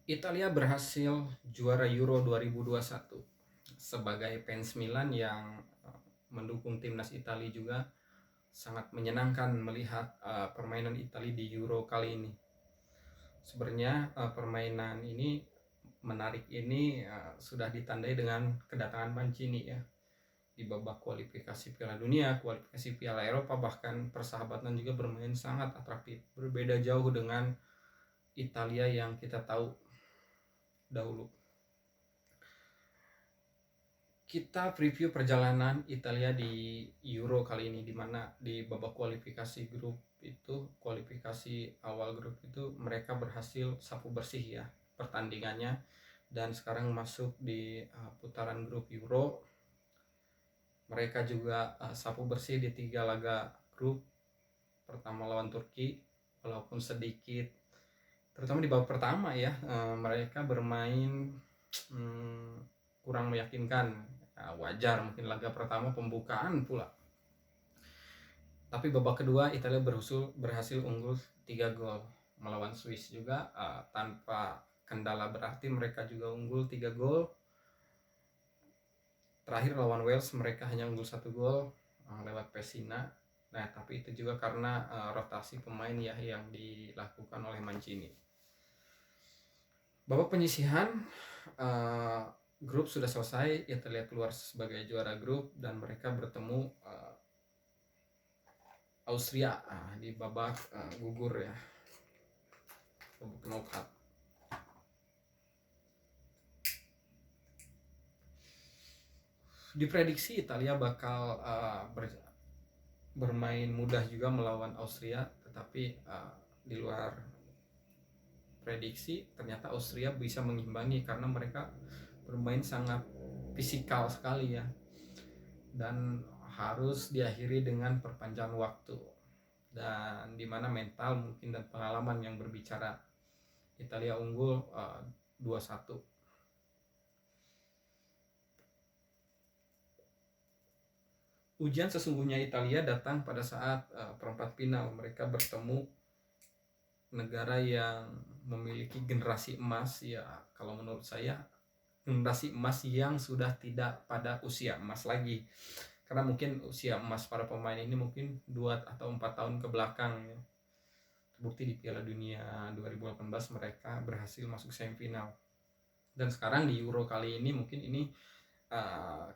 Italia berhasil juara Euro 2021. Sebagai fans Milan yang mendukung timnas Italia juga sangat menyenangkan melihat permainan Italia di Euro kali ini. Sebenarnya permainan ini menarik ini sudah ditandai dengan kedatangan Mancini ya di babak kualifikasi Piala Dunia, kualifikasi Piala Eropa, bahkan persahabatan juga bermain sangat atraktif. Berbeda jauh dengan Italia yang kita tahu dahulu. Kita preview perjalanan Italia di Euro kali ini, di mana di babak kualifikasi grup itu, kualifikasi awal grup itu mereka berhasil sapu bersih ya pertandingannya, dan sekarang masuk di putaran grup Euro. Mereka juga sapu bersih di 3 laga grup. Pertama lawan Turki, walaupun sedikit, terutama di babak pertama ya, mereka bermain kurang meyakinkan. Wajar, mungkin laga pertama pembukaan pula. Tapi babak kedua Italia berhasil unggul 3 gol melawan Swiss juga tanpa kendala berarti. Mereka juga unggul 3 gol. Terakhir lawan Wales mereka hanya unggul 1 gol lewat Pessina. Nah, tapi itu juga karena rotasi pemain ya yang dilakukan oleh Mancini. Babak penyisihan grup sudah selesai. Italia keluar sebagai juara grup dan mereka bertemu Austria di babak gugur ya, babak knockout. Diprediksi Italia bakal bermain mudah juga melawan Austria, tetapi di luar prediksi ternyata Austria bisa mengimbangi karena mereka bermain sangat fisikal sekali ya, dan harus diakhiri dengan perpanjangan waktu, dan dimana mental mungkin dan pengalaman yang berbicara. Italia unggul 2-1. Ujian sesungguhnya Italia datang pada saat perempat final. Mereka bertemu negara yang memiliki generasi emas ya, kalau menurut saya generasi emas yang sudah tidak pada usia emas lagi, karena mungkin usia emas para pemain ini mungkin 2 atau 4 tahun ke belakang ya. Terbukti di Piala Dunia 2018 mereka berhasil masuk semifinal, dan sekarang di Euro kali ini mungkin ini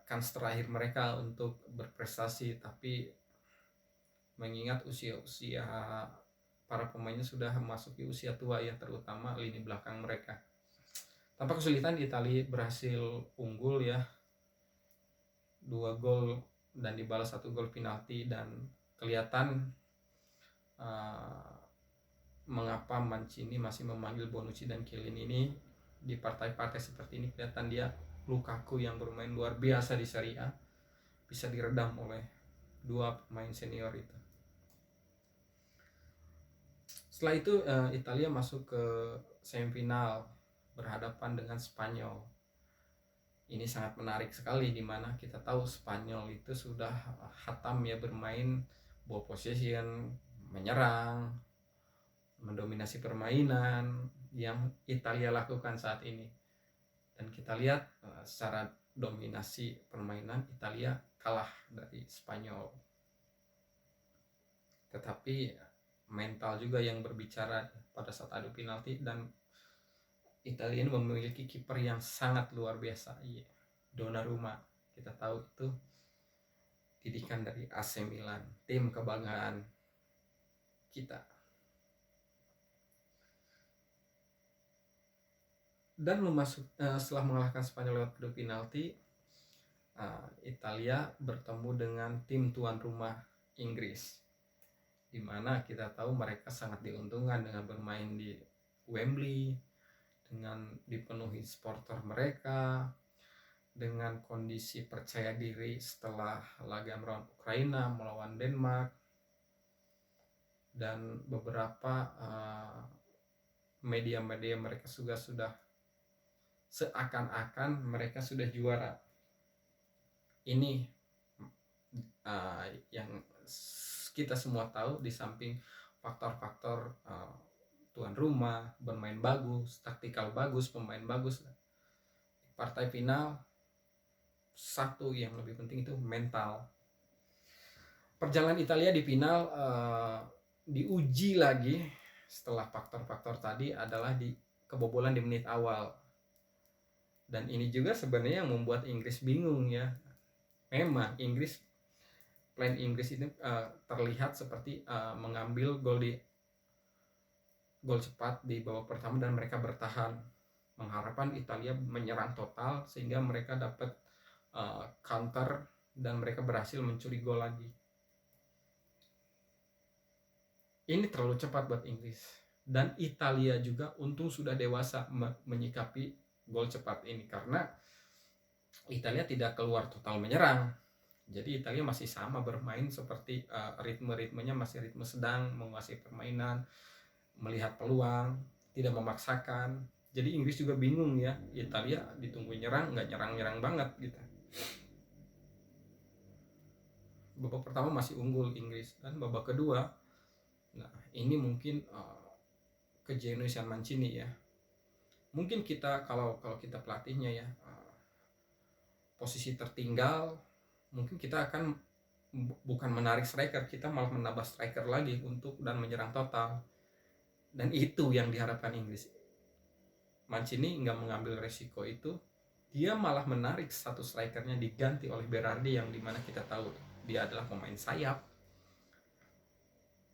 kans terakhir mereka untuk berprestasi. Tapi mengingat usia-usia para pemainnya sudah memasuki usia tua ya, terutama lini belakang mereka. Tanpa kesulitan Italia berhasil unggul ya 2 gol dan dibalas 1 gol penalti, dan kelihatan mengapa Mancini masih memanggil Bonucci dan Chiellini ini di partai-partai seperti ini. Kelihatan dia Lukaku yang bermain luar biasa di Serie A bisa diredam oleh 2 pemain senior itu. Setelah itu Italia masuk ke semifinal berhadapan dengan Spanyol. Ini sangat menarik sekali, dimana kita tahu Spanyol itu sudah hatam ya bermain ball possession, menyerang, mendominasi permainan yang Italia lakukan saat ini. Dan kita lihat secara dominasi permainan Italia kalah dari Spanyol. Tetapi mental juga yang berbicara pada saat adu penalti, dan Italia ini memiliki kiper yang sangat luar biasa, Donnarumma. Kita tahu itu didikan dari AC Milan, tim kebanggaan kita. Dan setelah mengalahkan Spanyol lewat adu penalti, Italia bertemu dengan tim tuan rumah Inggris, di mana kita tahu mereka sangat diuntungkan dengan bermain di Wembley, dengan dipenuhi supporter mereka, dengan kondisi percaya diri setelah laga melawan Ukraina, melawan Denmark, dan beberapa media-media mereka sudah seakan-akan mereka sudah juara. Ini yang kita semua tahu, di samping faktor-faktor tuan rumah, bermain bagus, taktikal bagus, pemain bagus. Partai final, satu yang lebih penting itu mental. Perjalanan Italia di final diuji lagi setelah faktor-faktor tadi adalah di kebobolan di menit awal. Dan ini juga sebenarnya yang membuat Inggris bingung ya. Memang plan Inggris ini terlihat seperti mengambil gol cepat di babak pertama dan mereka bertahan mengharapkan Italia menyerang total sehingga mereka dapat counter dan mereka berhasil mencuri gol lagi. Ini terlalu cepat buat Inggris, dan Italia juga untung sudah dewasa menyikapi gol cepat ini karena Italia tidak keluar total menyerang. Jadi Italia masih sama bermain seperti ritme-ritmenya masih ritme sedang, menguasai permainan, melihat peluang, tidak memaksakan. Jadi Inggris juga bingung ya, Italia ditunggu nyerang, nggak nyerang-nyerang banget gitu. Babak pertama masih unggul Inggris, dan babak kedua, nah ini mungkin kejeniusan Mancini ya. Mungkin kita kalau kita pelatihnya ya, posisi tertinggal, mungkin kita akan bukan menarik striker, kita malah menambah striker lagi untuk dan menyerang total. Dan itu yang diharapkan Inggris. Mancini nggak mengambil resiko itu, dia malah menarik satu strikernya diganti oleh Berardi yang dimana kita tahu dia adalah pemain sayap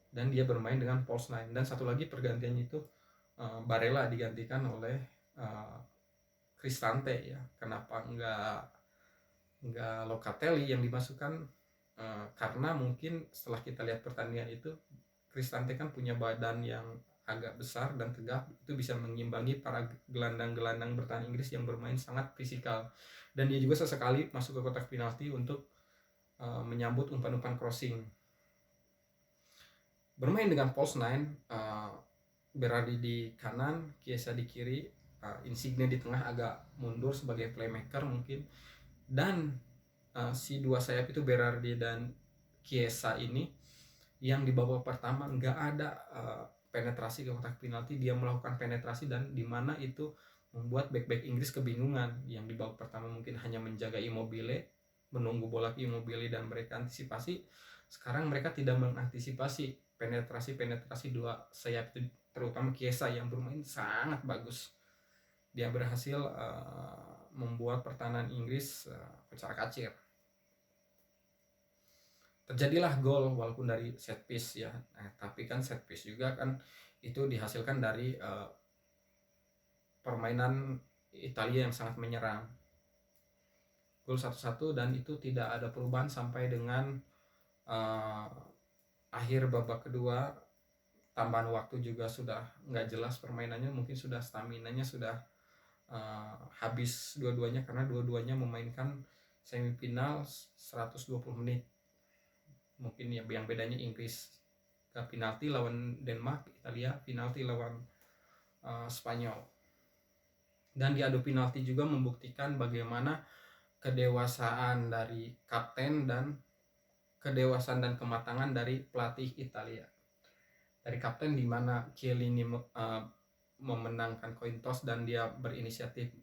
dan dia bermain dengan false nine. Dan satu lagi pergantiannya itu Barella digantikan oleh Cristante ya. Kenapa nggak Locatelli yang dimasukkan? Karena mungkin setelah kita lihat pertandingan itu, Cristante kan punya badan yang agak besar dan tegap, itu bisa mengimbangi para gelandang-gelandang bertahan Inggris yang bermain sangat fisikal. Dan dia juga sesekali masuk ke kotak penalti untuk menyambut umpan-umpan crossing. Bermain dengan false nine, Berardi di kanan, Chiesa di kiri, Insigne di tengah agak mundur sebagai playmaker mungkin. Dan si dua sayap itu Berardi dan Chiesa ini yang di babak pertama nggak ada penetrasi ke kotak penalti, dia melakukan penetrasi dan di mana itu membuat back Inggris kebingungan. Yang di babak pertama mungkin hanya menjaga Immobile, menunggu bola ke Immobile dan mereka antisipasi. Sekarang mereka tidak mengantisipasi penetrasi dua sayap itu, terutama Chiesa yang bermain sangat bagus. Dia berhasil membuat pertahanan Inggris kocar-kacir. Terjadilah gol walaupun dari set piece ya. Tapi kan set piece juga kan itu dihasilkan dari permainan Italia yang sangat menyerang. Gol 1-1 dan itu tidak ada perubahan sampai dengan akhir babak kedua. Tambahan waktu juga sudah nggak jelas permainannya, mungkin sudah staminanya sudah habis dua-duanya karena dua-duanya memainkan semifinal 120 menit. Mungkin ya yang bedanya Inggris ke penalti lawan Denmark, Italia penalti lawan Spanyol. Dan di adu penalti juga membuktikan bagaimana kedewasaan dari kapten dan kedewasaan dan kematangan dari pelatih Italia. Dari kapten di mana Chiellini memenangkan coin toss dan dia berinisiatif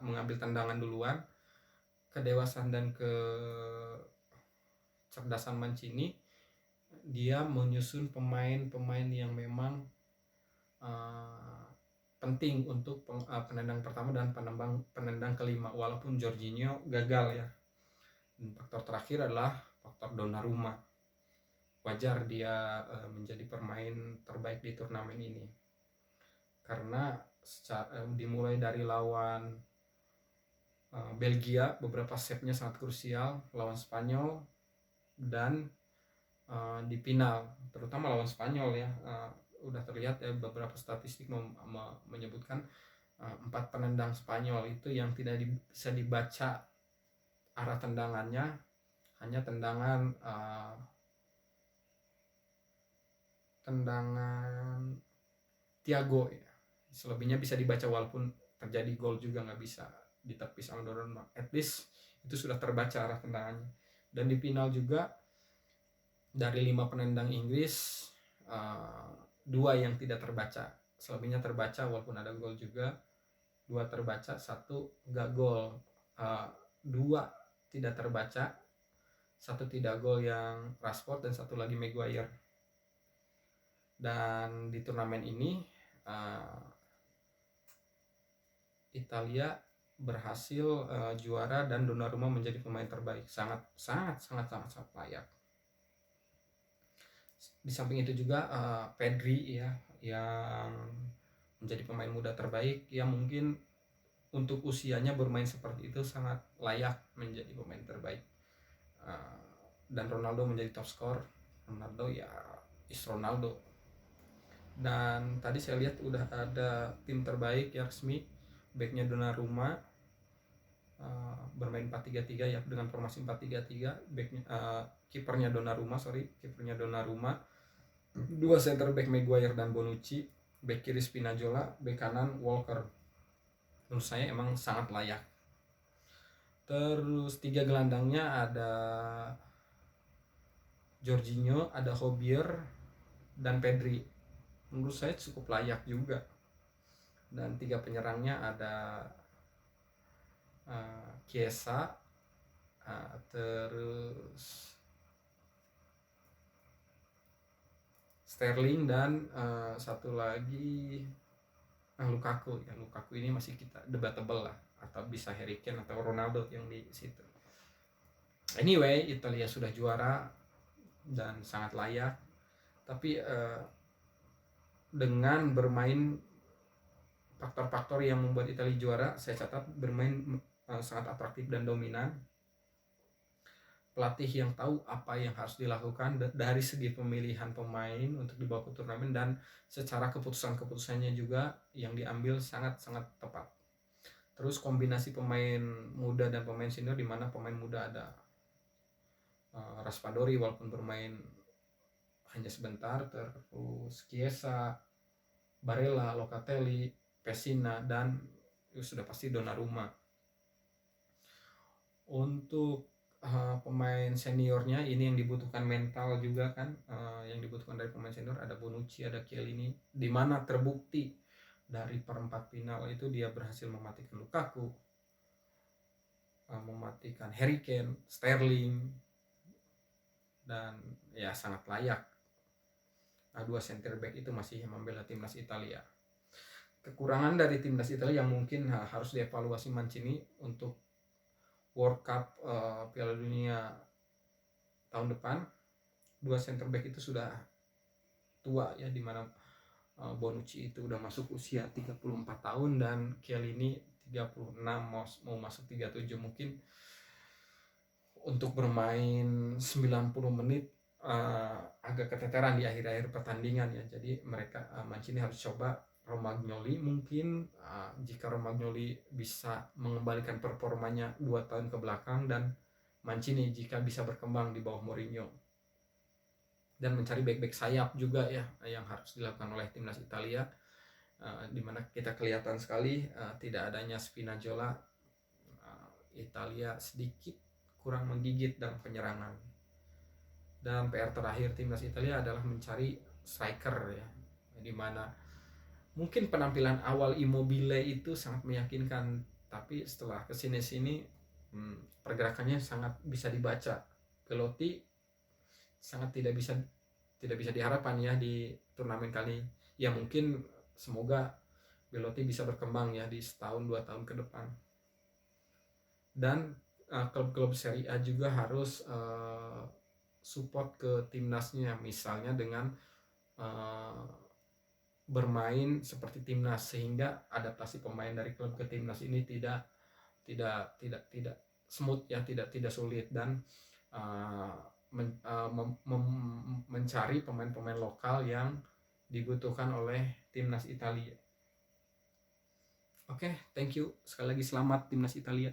mengambil tendangan duluan. Kedewasaan dan kecerdasan Mancini, dia menyusun pemain-pemain yang memang penting untuk penendang pertama dan penendang kelima, walaupun Jorginho gagal ya. Dan faktor terakhir adalah faktor Donnarumma. Wajar dia menjadi pemain terbaik di turnamen ini karena dimulai dari lawan Belgia, beberapa save-nya sangat krusial, lawan Spanyol, dan di final terutama lawan Spanyol ya, udah terlihat ya beberapa statistik menyebutkan 4 penendang Spanyol itu yang tidak bisa dibaca arah tendangannya, hanya tendangan Thiago ya. Selebihnya bisa dibaca, walaupun terjadi gol juga nggak bisa ditepis sama Donnarumma. At least itu sudah terbaca arah tendangannya. Dan di final juga dari 5 penendang Inggris, 2 yang tidak terbaca, selebihnya terbaca walaupun ada gol juga. 2 terbaca, 1 nggak gol, 2 tidak terbaca, 1 tidak gol yang Rashford dan 1 lagi Maguire. Dan di turnamen ini Italia berhasil juara dan Donnarumma menjadi pemain terbaik. Sangat layak. Di samping itu juga Pedri ya yang menjadi pemain muda terbaik, yang mungkin untuk usianya bermain seperti itu sangat layak menjadi pemain terbaik. Dan Ronaldo menjadi top skor. Ronaldo ya is Ronaldo. Dan tadi saya lihat udah ada tim terbaik ya resmi. Backnya Donnarumma, bermain 4-3-3 ya, dengan formasi 4-3-3. Backnya kipernya Donnarumma, 2 center back Maguire dan Bonucci, back kiri Spinazzola, back kanan Walker. Menurut saya emang sangat layak. Terus 3 gelandangnya ada Jorginho, ada Hobier dan Pedri. Menurut saya cukup layak juga. Dan 3 penyerangnya ada Chiesa, terus Sterling, dan 1 lagi Lukaku. Ya, Lukaku ini masih kita debatable lah, atau bisa Harry Kane atau Ronaldo yang di situ. Anyway, Italia sudah juara dan sangat layak. Tapi dengan bermain faktor-faktor yang membuat Italia juara, saya catat bermain sangat atraktif dan dominan. Pelatih yang tahu apa yang harus dilakukan dari segi pemilihan pemain untuk dibawa ke turnamen, dan secara keputusan-keputusannya juga yang diambil sangat-sangat tepat. Terus kombinasi pemain muda dan pemain senior, di mana pemain muda ada Raspadori walaupun bermain hanya sebentar, terus Chiesa, Barella, Locatelli, Pessina, dan sudah pasti Donnarumma. Untuk pemain seniornya ini yang dibutuhkan mental juga kan, yang dibutuhkan dari pemain senior ada Bonucci, ada Chiellini, di mana terbukti dari perempat final itu dia berhasil mematikan Lukaku, mematikan Harry Kane, Sterling, dan ya sangat layak. 2 center back itu masih membela timnas Italia. Kekurangan dari timnas Italia yang mungkin harus dievaluasi Mancini untuk World Cup Piala Dunia tahun depan. 2 center back itu sudah tua ya, dimana Bonucci itu udah masuk usia 34 tahun dan Chiellini 36, mau masuk 37. Mungkin untuk bermain 90 menit agak keteteran di akhir-akhir pertandingan ya. Jadi mereka Mancini harus coba Romagnoli. Mungkin jika Romagnoli bisa mengembalikan performanya 2 tahun ke belakang, dan Mancini jika bisa berkembang di bawah Mourinho, dan mencari back-back sayap juga ya yang harus dilakukan oleh timnas Italia, dimana kita kelihatan sekali tidak adanya Spinazzola. Italia sedikit kurang menggigit dalam penyerangan. Dan PR terakhir timnas Italia adalah mencari striker ya, dimana mungkin penampilan awal Immobile itu sangat meyakinkan, tapi setelah kesini-sini pergerakannya sangat bisa dibaca. Belotti sangat tidak bisa diharapkan ya di turnamen kali. Ya mungkin semoga Belotti bisa berkembang ya di setahun 2 tahun ke depan. Dan klub-klub Serie A juga harus support ke timnasnya, misalnya dengan bermain seperti timnas, sehingga adaptasi pemain dari klub ke timnas ini tidak smooth ya, tidak sulit, dan mencari pemain-pemain lokal yang dibutuhkan oleh timnas Italia. Oke, thank you sekali lagi, selamat timnas Italia.